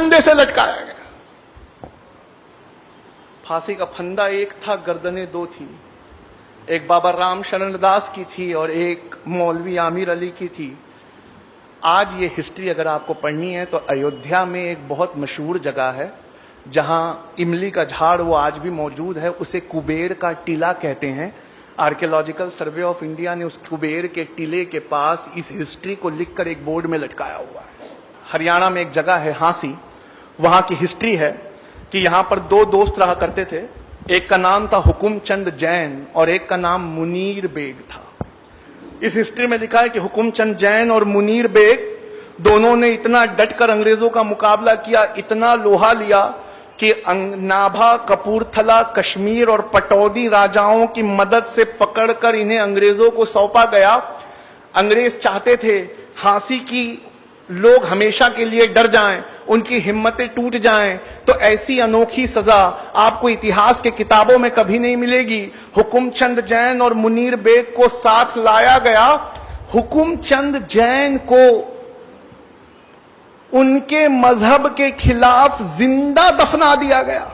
फंदे से लटकाया गया। फांसी का फंदा एक था, गर्दनें दो थी, एक बाबा राम शरण दास की थी और एक मौलवी आमिर अली की थी। आज ये हिस्ट्री अगर आपको पढ़नी है तो अयोध्या में एक बहुत मशहूर जगह है जहां इमली का झाड़ वो आज भी मौजूद है, उसे कुबेर का टीला कहते हैं। आर्कियोलॉजिकल सर्वे ऑफ इंडिया ने उस कुबेर के टीले के पास इस हिस्ट्री को लिखकर एक बोर्ड में लटकाया हुआ है। हरियाणा में एक जगह है हांसी, वहां की हिस्ट्री है कि यहां पर दो दोस्त रहा करते थे। एक का नाम था हुकुमचंद जैन और एक का नाम मुनीर बेग था। इस हिस्ट्री में लिखा है कि हुकुमचंद जैन और मुनीर बेग दोनों ने इतना डटकर अंग्रेजों का मुकाबला किया, इतना लोहा लिया कि नाभा, कपूरथला, कश्मीर और पटौदी राजाओं की मदद से पकड़कर इन्हें अंग्रेजों को सौंपा गया। अंग्रेज चाहते थे हांसी की लोग हमेशा के लिए डर जाएं, उनकी हिम्मतें टूट जाएं, तो ऐसी अनोखी सजा आपको इतिहास के किताबों में कभी नहीं मिलेगी। हुकुमचंद जैन और मुनीर बेग को साथ लाया गया। हुकुमचंद जैन को उनके मजहब के खिलाफ जिंदा दफना दिया गया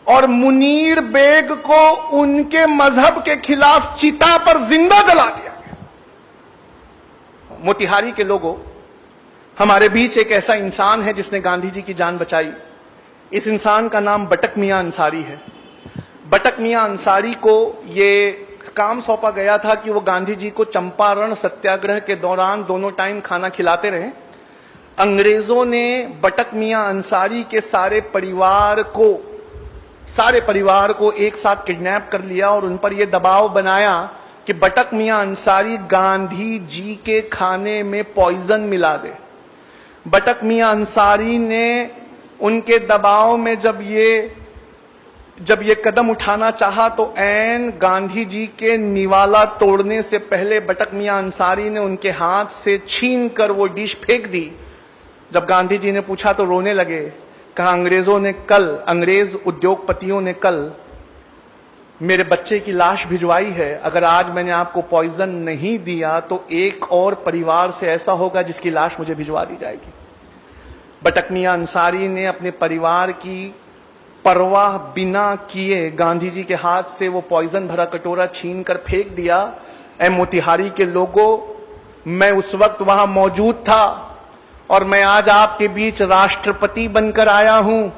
और मुनीर बेग को उनके मजहब के खिलाफ चिता पर जिंदा जला दिया गया। मोतिहारी के लोगों, हमारे बीच एक ऐसा इंसान है जिसने गांधी जी की जान बचाई। इस इंसान का नाम बटक मियां अंसारी है। बटक मियां अंसारी को ये काम सौंपा गया था कि वो गांधी जी को चंपारण सत्याग्रह के दौरान दोनों टाइम खाना खिलाते रहे। अंग्रेजों ने बटक मियां अंसारी के सारे परिवार को एक साथ किडनैप कर लिया और उन पर यह दबाव बनाया कि बटक मियां अंसारी गांधी जी के खाने में पॉइजन मिला दे। बटक मियां अंसारी ने उनके दबाव में जब ये कदम उठाना चाहा तो ऐन गांधी जी के निवाला तोड़ने से पहले बटक मियां अंसारी ने उनके हाथ से छीन कर वो डिश फेंक दी। जब गांधी जी ने पूछा तो रोने लगे। कहा अंग्रेज उद्योगपतियों ने कल मेरे बच्चे की लाश भिजवाई है, अगर आज मैंने आपको पॉइजन नहीं दिया तो एक और परिवार से ऐसा होगा जिसकी लाश मुझे भिजवा दी जाएगी। बटक मियां अंसारी ने अपने परिवार की परवाह बिना किए गांधी जी के हाथ से वो पॉइजन भरा कटोरा छीन कर फेंक दिया। ऐ मोतिहारी के लोगों, मैं उस वक्त वहां मौजूद था और मैं आज आपके बीच राष्ट्रपति बनकर आया हूं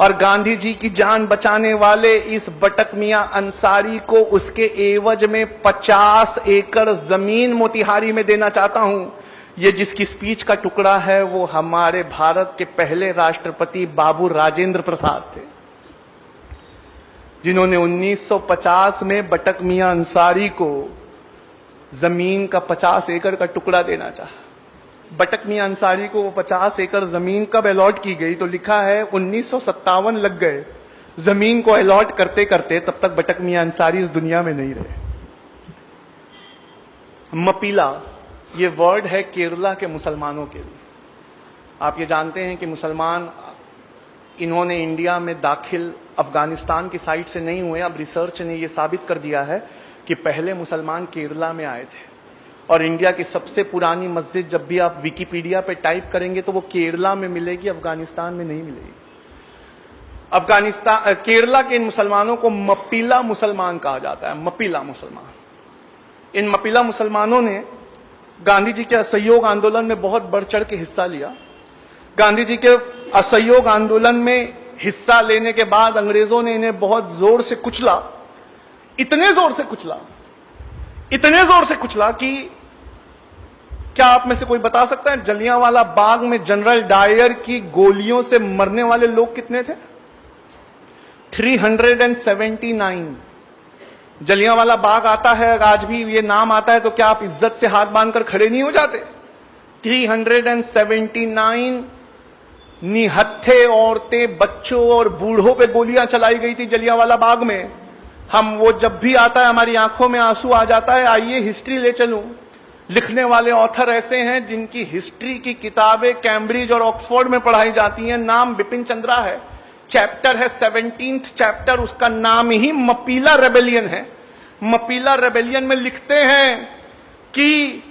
और गांधी जी की जान बचाने वाले इस बटक मियां अंसारी को उसके एवज में 50 एकड़ जमीन मोतिहारी में देना चाहता हूं। ये जिसकी स्पीच का टुकड़ा है वो हमारे भारत के पहले राष्ट्रपति बाबू राजेंद्र प्रसाद थे, जिन्होंने 1950 में बटक मियां अंसारी को जमीन का 50 एकड़ का टुकड़ा देना चाहा। बटक मियां अंसारी को वो 50 एकड़ जमीन कब अलॉट की गई तो लिखा है 1957 लग गए जमीन को अलॉट करते करते, तब तक बटक मियां अंसारी इस दुनिया में नहीं रहे। मपीला ये वर्ड है केरला के मुसलमानों के लिए। आप ये जानते हैं कि मुसलमान इन्होंने इंडिया में दाखिल अफगानिस्तान की साइड से नहीं हुए। अब रिसर्च ने यह साबित कर दिया है कि पहले मुसलमान केरला में आए थे और इंडिया की सबसे पुरानी मस्जिद जब भी आप विकिपीडिया पे टाइप करेंगे तो वो केरला में मिलेगी, अफगानिस्तान में नहीं मिलेगी। केरला के इन मुसलमानों को मपीला मुसलमान कहा जाता है। मपीला मुसलमान, इन मपीला मुसलमानों ने गांधी जी के असहयोग आंदोलन में बहुत बढ़ चढ़ के हिस्सा लिया। गांधी जी के असहयोग आंदोलन में हिस्सा लेने के बाद अंग्रेजों ने इन्हें बहुत जोर से कुचला, इतने जोर से कुचला कि क्या आप में से कोई बता सकता है जलियांवाला बाग में जनरल डायर की गोलियों से मरने वाले लोग कितने थे? 379। जलियांवाला बाग आता है, आज भी ये नाम आता है तो क्या आप इज्जत से हाथ बांधकर खड़े नहीं हो जाते? 379 निहत्थे औरतें, बच्चों और बूढ़ों पे गोलियां चलाई गई थी जलियांवाला बाग में। हम वो जब भी आता है हमारी आंखों में आंसू आ जाता है। आइए हिस्ट्री ले चलूं। लिखने वाले ऑथर ऐसे हैं जिनकी हिस्ट्री की किताबें कैम्ब्रिज और ऑक्सफोर्ड में पढ़ाई जाती हैं। नाम बिपिन चंद्रा है, चैप्टर है 17th चैप्टर, उसका नाम ही मपीला रेबेलियन है। मपीला रेबेलियन में लिखते हैं कि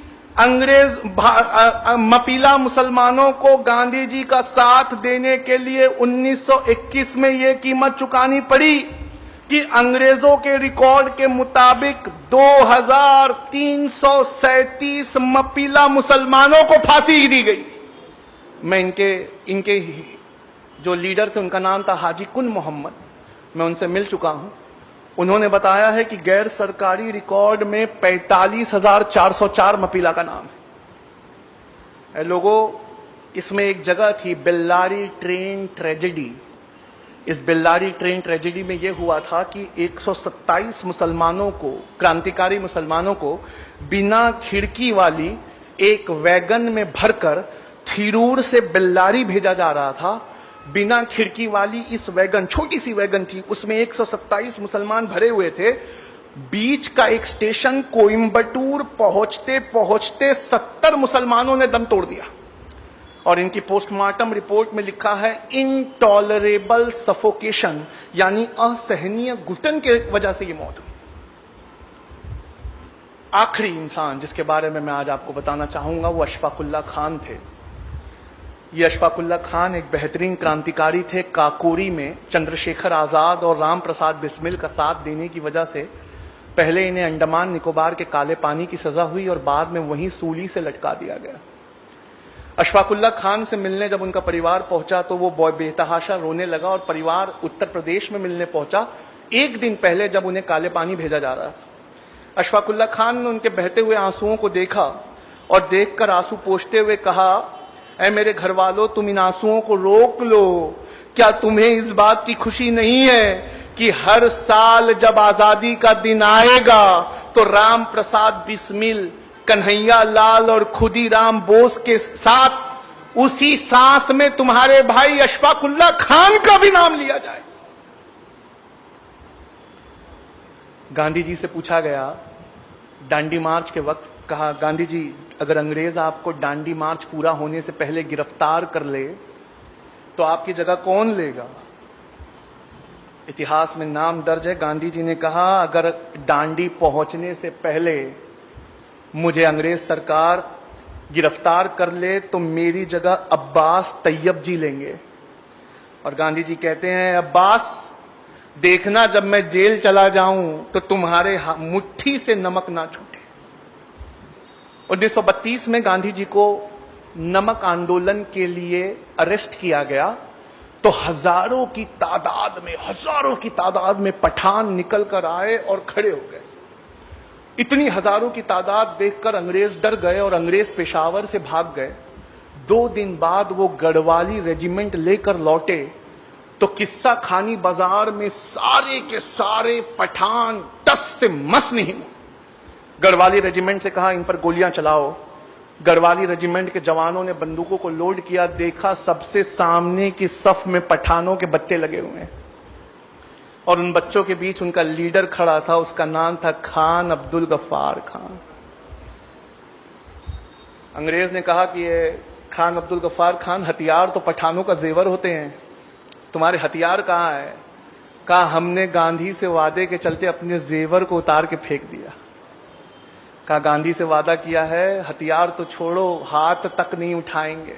मपीला मुसलमानों को गांधी जी का साथ देने के लिए 1921 में यह कीमत चुकानी पड़ी कि अंग्रेजों के रिकॉर्ड के मुताबिक 2337 मपीला मुसलमानों को फांसी दी गई। मैं इनके जो लीडर थे उनका नाम था हाजी कुन मोहम्मद, मैं उनसे मिल चुका हूं। उन्होंने बताया है कि गैर सरकारी रिकॉर्ड में 45,404 मपीला का नाम है। लोगों, इसमें एक जगह थी बेल्लारी ट्रेन ट्रेजेडी। इस बेल्लारी ट्रेन ट्रेजेडी में यह हुआ था कि 127 मुसलमानों को, क्रांतिकारी मुसलमानों को बिना खिड़की वाली एक वैगन में भरकर थिरूर से बेल्लारी भेजा जा रहा था। बिना खिड़की वाली इस वैगन, छोटी सी वैगन थी, उसमें 127 मुसलमान भरे हुए थे। बीच का एक स्टेशन कोयंबटूर पहुंचते पहुंचते 70 मुसलमानों ने दम तोड़ दिया और इनकी पोस्टमार्टम रिपोर्ट में लिखा है इनटॉलरेबल सफोकेशन, यानी असहनीय घुटन के वजह से ये मौत हुई। आखिरी इंसान जिसके बारे में मैं आज आपको बताना चाहूंगा वो अशफाकुल्ला खान थे। ये अशफाकुल्ला खान एक बेहतरीन क्रांतिकारी थे। काकोरी में चंद्रशेखर आजाद और राम प्रसाद बिस्मिल का साथ देने की वजह से पहले इन्हें अंडमान निकोबार के काले पानी की सजा हुई और बाद में वहीं सूली से लटका दिया गया। अशफाकुल्ला खान से मिलने जब उनका परिवार पहुंचा तो वो बेतहाशा रोने लगा और परिवार उत्तर प्रदेश में मिलने पहुंचा एक दिन पहले जब उन्हें काले पानी भेजा जा रहा था। अशफाकुल्ला खान ने उनके बहते हुए आंसुओं को देखा और देखकर आंसू पोंछते हुए कहा, ऐ मेरे घर वालों, तुम इन आंसुओं को रोक लो। क्या तुम्हें इस बात की खुशी नहीं है कि हर साल जब आजादी का दिन आएगा तो राम प्रसाद बिस्मिल, कन्हैया लाल और खुदीराम बोस के साथ उसी सांस में तुम्हारे भाई अशफाकुल्ला खान का भी नाम लिया जाए। गांधी जी से पूछा गया दांडी मार्च के वक्त, कहा गांधी जी, अगर अंग्रेज आपको दांडी मार्च पूरा होने से पहले गिरफ्तार कर ले तो आपकी जगह कौन लेगा? इतिहास में नाम दर्ज है, गांधी जी ने कहा अगर दांडी पहुंचने से पहले मुझे अंग्रेज सरकार गिरफ्तार कर ले तो मेरी जगह अब्बास तैयब जी लेंगे। और गांधी जी कहते हैं, अब्बास देखना जब मैं जेल चला जाऊं तो तुम्हारे मुट्ठी से नमक ना छूटे। 1932 में गांधी जी को नमक आंदोलन के लिए अरेस्ट किया गया तो हजारों की तादाद में पठान निकल कर आए और खड़े हो गए। इतनी हजारों की तादाद देखकर अंग्रेज डर गए और अंग्रेज पेशावर से भाग गए। 2 दिन बाद वो गढ़वाली रेजिमेंट लेकर लौटे तो किस्सा खानी बाजार में सारे के सारे पठान टस से मस नहीं हुए। गढ़वाली रेजिमेंट से कहा इन पर गोलियां चलाओ। गढ़वाली रेजिमेंट के जवानों ने बंदूकों को लोड किया, देखा सबसे सामने की सफ में पठानों के बच्चे लगे हुए हैं और उन बच्चों के बीच उनका लीडर खड़ा था, उसका नाम था खान अब्दुल गफ्फार खान। अंग्रेज ने कहा कि ये खान अब्दुल गफ्फार खान, हथियार तो पठानों का जेवर होते हैं, तुम्हारे हथियार कहां है? कहा हमने गांधी से वादे के चलते अपने जेवर को उतार के फेंक दिया। कहा गांधी से वादा किया है, हथियार तो छोड़ो, हाथ तक नहीं उठाएंगे।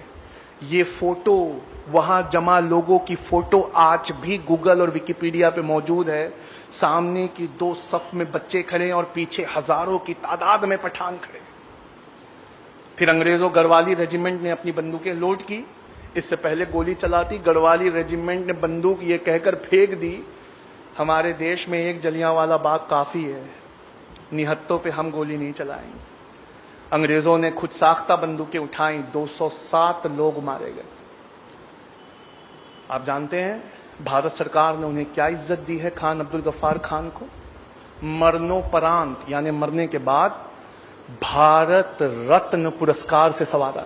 ये फोटो, वहां जमा लोगों की फोटो आज भी गूगल और विकिपीडिया पे मौजूद है। सामने की 2 सफ में बच्चे खड़े और पीछे हजारों की तादाद में पठान खड़े। फिर अंग्रेजों गढ़वाली रेजिमेंट ने अपनी बंदूकें लोड की। इससे पहले गोली चलाती, गढ़वाली रेजिमेंट ने बंदूक ये कहकर फेंक दी, हमारे देश में एक जलियांवाला बाग काफी है, निहत्तों पे हम गोली नहीं चलाएंगे। अंग्रेजों ने खुद साख्ता बंदूकें उठाई, 207 लोग मारे गए। आप जानते हैं भारत सरकार ने उन्हें क्या इज्जत दी है खान अब्दुल गफ्फार खान को? मरणोपरांत यानी मरने के बाद भारत रत्न पुरस्कार से सवारा।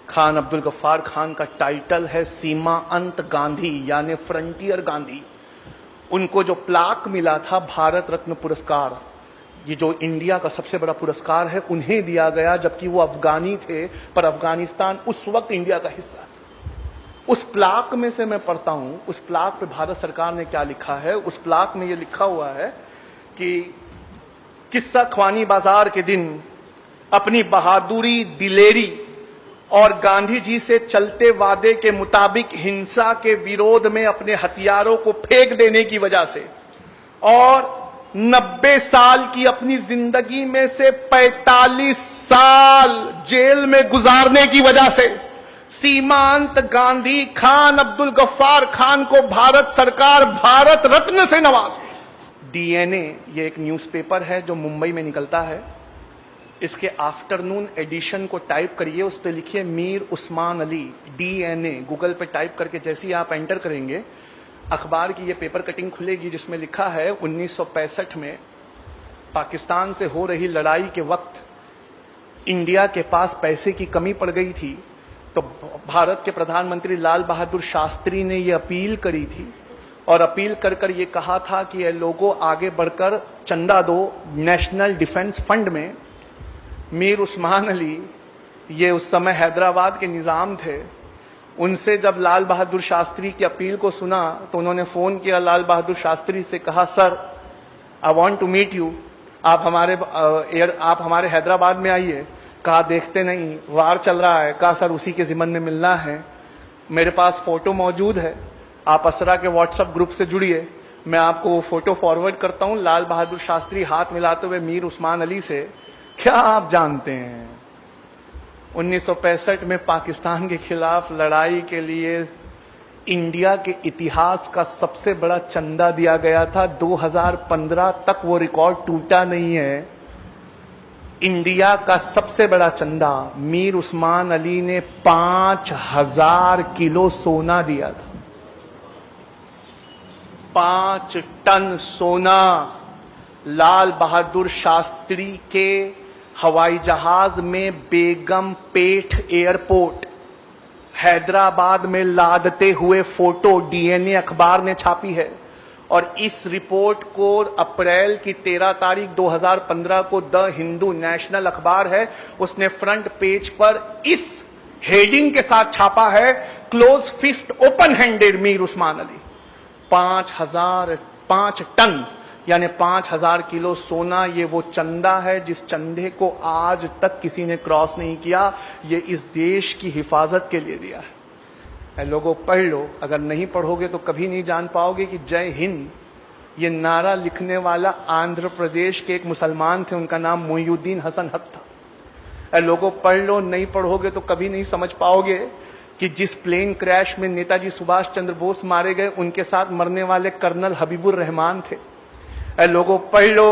खान अब्दुल गफ्फार खान का टाइटल है सीमा अंत गांधी यानी फ्रंटियर गांधी। उनको जो प्लाक मिला था भारत रत्न पुरस्कार, ये जो इंडिया का सबसे बड़ा पुरस्कार है, उन्हें दिया गया, जबकि वो अफगानी थे, पर अफगानिस्तान उस वक्त इंडिया का हिस्सा था। उस प्लाक में से मैं पढ़ता हूं, उस प्लाक पे भारत सरकार ने क्या लिखा है। उस प्लाक में ये लिखा हुआ है कि किस्सा ख्वानी बाजार के दिन अपनी बहादुरी, दिलेरी और गांधी जी से चलते वादे के मुताबिक हिंसा के विरोध में अपने हथियारों को फेंक देने की वजह से और 90 साल की अपनी जिंदगी में से 45 साल जेल में गुजारने की वजह से सीमांत गांधी खान अब्दुल गफ्फार खान को भारत सरकार भारत रत्न से नवाजी। डीएनए ये एक न्यूज़पेपर है जो मुंबई में निकलता है। इसके आफ्टरनून एडिशन को टाइप करिए, उस पर लिखिए मीर उस्मान अली डीएनए। गूगल पे टाइप करके जैसे ही आप एंटर करेंगे अखबार की ये पेपर कटिंग खुलेगी जिसमें लिखा है 1965 में पाकिस्तान से हो रही लड़ाई के वक्त इंडिया के पास पैसे की कमी पड़ गई थी, तो भारत के प्रधानमंत्री लाल बहादुर शास्त्री ने ये अपील करी थी और अपील कर कर ये कहा था कि ये लोगों आगे बढ़कर चंदा दो नेशनल डिफेंस फंड में। मीर उस्मान अली ये उस समय हैदराबाद के निजाम थे। उनसे जब लाल बहादुर शास्त्री की अपील को सुना तो उन्होंने फोन किया लाल बहादुर शास्त्री से, कहा sir I want to meet you, आप हमारे हैदराबाद में आइए। कहा देखते नहीं, वार चल रहा है। कहा सर उसी के जिम्मन में मिलना है, मेरे पास फोटो मौजूद है, आप असरा के व्हाट्सएप ग्रुप से जुड़िए, मैं आपको वो फोटो फॉरवर्ड करता हूं। लाल बहादुर शास्त्री हाथ मिलाते हुए मीर उस्मान अली से, क्या आप जानते हैं 1965 में पाकिस्तान के खिलाफ लड़ाई के लिए इंडिया के इतिहास का सबसे बड़ा चंदा दिया गया था। 2015 तक वो रिकॉर्ड टूटा नहीं है। इंडिया का सबसे बड़ा चंदा मीर उस्मान अली ने 5000 किलो सोना दिया था। 5 टन सोना लाल बहादुर शास्त्री के हवाई जहाज में बेगम पेठ एयरपोर्ट हैदराबाद में लादते हुए फोटो डीएनए अखबार ने छापी है। और इस रिपोर्ट को अप्रैल की 13 तारीख 2015 को द हिंदू नेशनल अखबार है, उसने फ्रंट पेज पर इस हेडिंग के साथ छापा है, close fist open handed Mir Usman Ali. 5 ton यानी 5000 किलो सोना, ये वो चंदा है जिस चंदे को आज तक किसी ने क्रॉस नहीं किया। ये इस देश की हिफाजत के लिए दिया है। लोगों पढ़ लो, अगर नहीं पढ़ोगे तो कभी नहीं जान पाओगे कि जय हिंद ये नारा लिखने वाला आंध्र प्रदेश के एक मुसलमान थे, उनका नाम मोइनुद्दीन हसन हक था। लोगों पढ़ लो, नहीं पढ़ोगे तो कभी नहीं समझ पाओगे कि जिस प्लेन क्रैश में नेताजी सुभाष चंद्र बोस मारे गए उनके साथ मरने वाले कर्नल हबीबुर रहमान थे। लोगों पढ़ लो,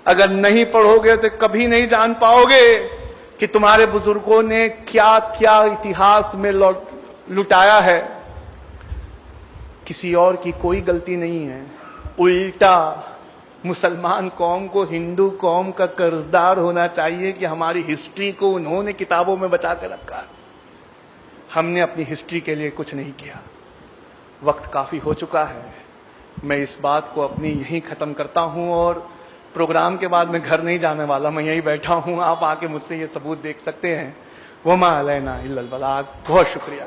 अगर नहीं पढ़ोगे तो कभी नहीं जान पाओगे कि तुम्हारे बुजुर्गों ने क्या क्या इतिहास में लुटाया है। किसी और की कोई गलती नहीं है, उल्टा मुसलमान कौम को हिंदू कौम का कर्जदार होना चाहिए कि हमारी हिस्ट्री को उन्होंने किताबों में बचा कर रखा। हमने अपनी हिस्ट्री के लिए कुछ नहीं किया। वक्त काफी हो चुका है, मैं इस बात को अपनी यहीं खत्म करता हूं और प्रोग्राम के बाद मैं घर नहीं जाने वाला, मैं यहीं बैठा हूं। आप आके मुझसे ये सबूत देख सकते हैं। वमा अलैना इल्लल बलाग। बहुत शुक्रिया।